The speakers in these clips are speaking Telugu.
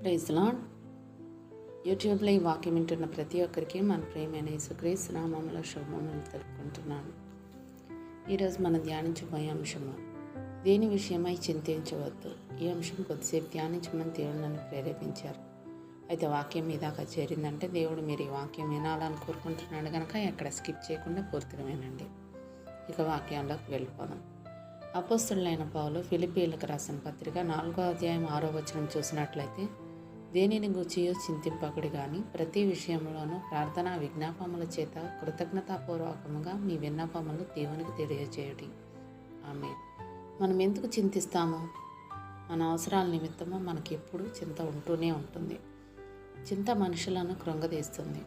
Praise lord. యూట్యూబ్లో ఈ వాక్యం వింటున్న ప్రతి ఒక్కరికి మన ప్రియమైన యేసుక్రీస్తు నామములో శుభములు తెలుపుకుంటున్నాను. ఈరోజు మనం ధ్యానించబోయే అంశము దేని విషయమై చింతించవద్దు. ఈ అంశం కొద్దిసేపు ధ్యానించమని దేవుడు నన్ను ప్రేరేపించారు. అయితే వాక్యం మీ దాకా చేరిందంటే దేవుడు మీరు ఈ వాక్యం వినాలని కోరుకుంటున్నాడు కనుక ఎక్కడ స్కిప్ చేయకుండా పూర్తిగా వినండి. ఇక వాక్యంలోకి వెళ్ళిపోదాం. అపోస్తలుడైన పౌలు ఫిలిప్పీయులకు రాసిన పత్రిక 4వ అధ్యాయం 6వ వచనం చూసినట్లయితే, దేనిని గూర్చియో చింతింపకుడి కానీ ప్రతి విషయంలోనూ ప్రార్థన విజ్ఞాపముల చేత కృతజ్ఞతాపూర్వకముగా మీ విన్నపములు దేవునికి తెలియజేయుడి. ఆమేన్. మనం ఎందుకు చింతిస్తాము? మన అవసరాల నిమిత్తము మనకి ఎప్పుడు చింత ఉంటూనే ఉంటుంది. చింత మనుషులను కృంగదీస్తుంది.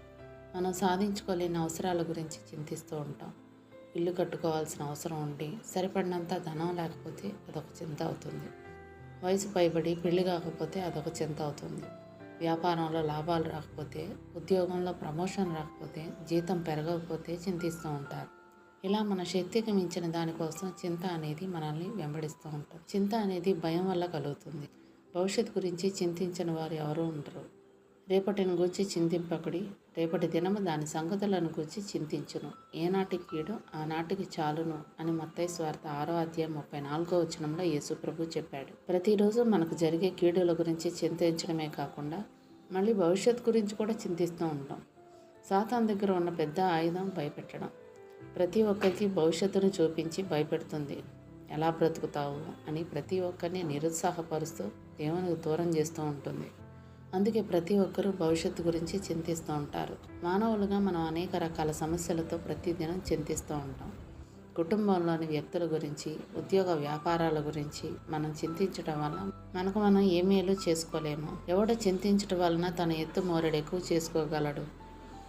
మనం సాధించుకోలేని అవసరాల గురించి చింతిస్తూ ఉంటాం. ఇల్లు కట్టుకోవాల్సిన అవసరం ఉండి సరిపడినంత ధనం లేకపోతే అదొక చింత అవుతుంది. వయసు పైబడి పెళ్లి కాకపోతే అదొక చింత అవుతుంది. వ్యాపారంలో లాభాలు రాకపోతే, ఉద్యోగంలో ప్రమోషన్ రాకపోతే, జీతం పెరగకపోతే చింతిస్తూ ఉంటారు. ఇలా మన శక్తికి మించిన దానికోసం చింత అనేది మనల్ని వెంబడిస్తూ ఉంటుంది. చింత అనేది భయం వల్ల కలుగుతుంది. భవిష్యత్తు గురించి చింతించని వారు ఎవరూ ఉండరు. రేపటిని గూర్చి చింతింపకుడి, రేపటి దినము దాని సంగతులను గూర్చి చింతించును. ఏనాటికి కీడు ఆనాటికి చాలును అని మత్తయి సువార్త 6వ అధ్యాయం 34వ వచనంలో యేసు ప్రభు చెప్పాడు. ప్రతిరోజు మనకు జరిగే కీడుల గురించి చింతించడమే కాకుండా మళ్ళీ భవిష్యత్తు గురించి కూడా చింతిస్తూ ఉంటాం. సాతాను దగ్గర ఉన్న పెద్ద ఆయుధం భయపెట్టడం. ప్రతి ఒక్కరికి భవిష్యత్తును చూపించి భయపెడుతుంది. ఎలా బ్రతుకుతావు అని ప్రతి ఒక్కరిని నిరుత్సాహపరుస్తూ దేవునికి దూరం చేస్తూ ఉంటుంది. అందుకే ప్రతి ఒక్కరూ భవిష్యత్తు గురించి చింతిస్తూ ఉంటారు. మానవులుగా మనం అనేక రకాల సమస్యలతో ప్రతిదినం చింతిస్తూ ఉంటాం. కుటుంబంలోని వ్యక్తుల గురించి, ఉద్యోగ వ్యాపారాల గురించి మనం చింతించడం వల్ల మనకు మనం ఏ మేలు చేసుకోలేము. ఎవడో చింతించడం వలన తన ఎత్తు మోరెడు ఎక్కువ చేసుకోగలడు.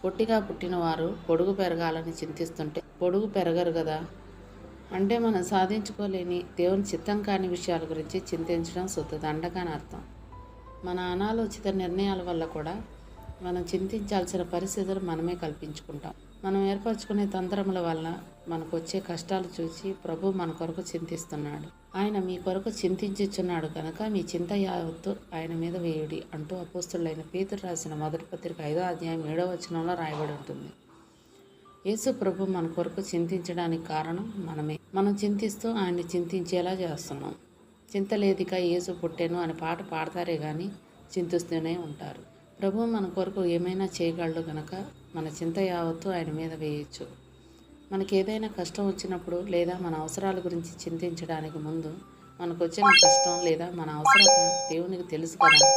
పొట్టిగా పుట్టిన వారు పొడుగు పెరగాలని చింతిస్తుంటే పొడుగు పెరగరు కదా. అంటే మనం సాధించుకోలేని దేవుని చిత్తం కాని విషయాల గురించి చింతించడం శుద్ధ దండగాని అర్థం. మన అనాలోచిత నిర్ణయాల వల్ల కూడా మనం చింతించాల్సిన పరిస్థితులు మనమే కల్పించుకుంటాం. మనం ఏర్పరచుకునే తంత్రముల వల్ల మనకు వచ్చే కష్టాలు చూసి ప్రభు మన కొరకు చింతిస్తున్నాడు. ఆయన మీ కొరకు చింతించుచున్నాడు కనుక మీ చింత యావత్తు ఆయన మీద వేయుడి అంటూ అపోస్తలుడైన పేతురు రాసిన మొదటి పత్రిక 5వ అధ్యాయం 7వ వచనంలో రాయబడి ఉంటుంది. యేసు ప్రభు మన కొరకు చింతించడానికి కారణం మనమే. మనం చింతిస్తూ ఆయన్ని చింతించేలా చేస్తున్నాం. చింతలేదిక యేసు పుట్టెను అని పాట పాడతారే కానీ చింతిస్తూనే ఉంటారు. ప్రభు మన కొరకు ఏమైనా చేయగలడు కనుక మన చింత యావత్తు ఆయన మీద వేయచ్చు. మనకి ఏదైనా కష్టం వచ్చినప్పుడు లేదా మన అవసరాల గురించి చింతించడానికి ముందు మనకు వచ్చిన కష్టం లేదా మన అవసరం దేవునికి తెలుసు కదా.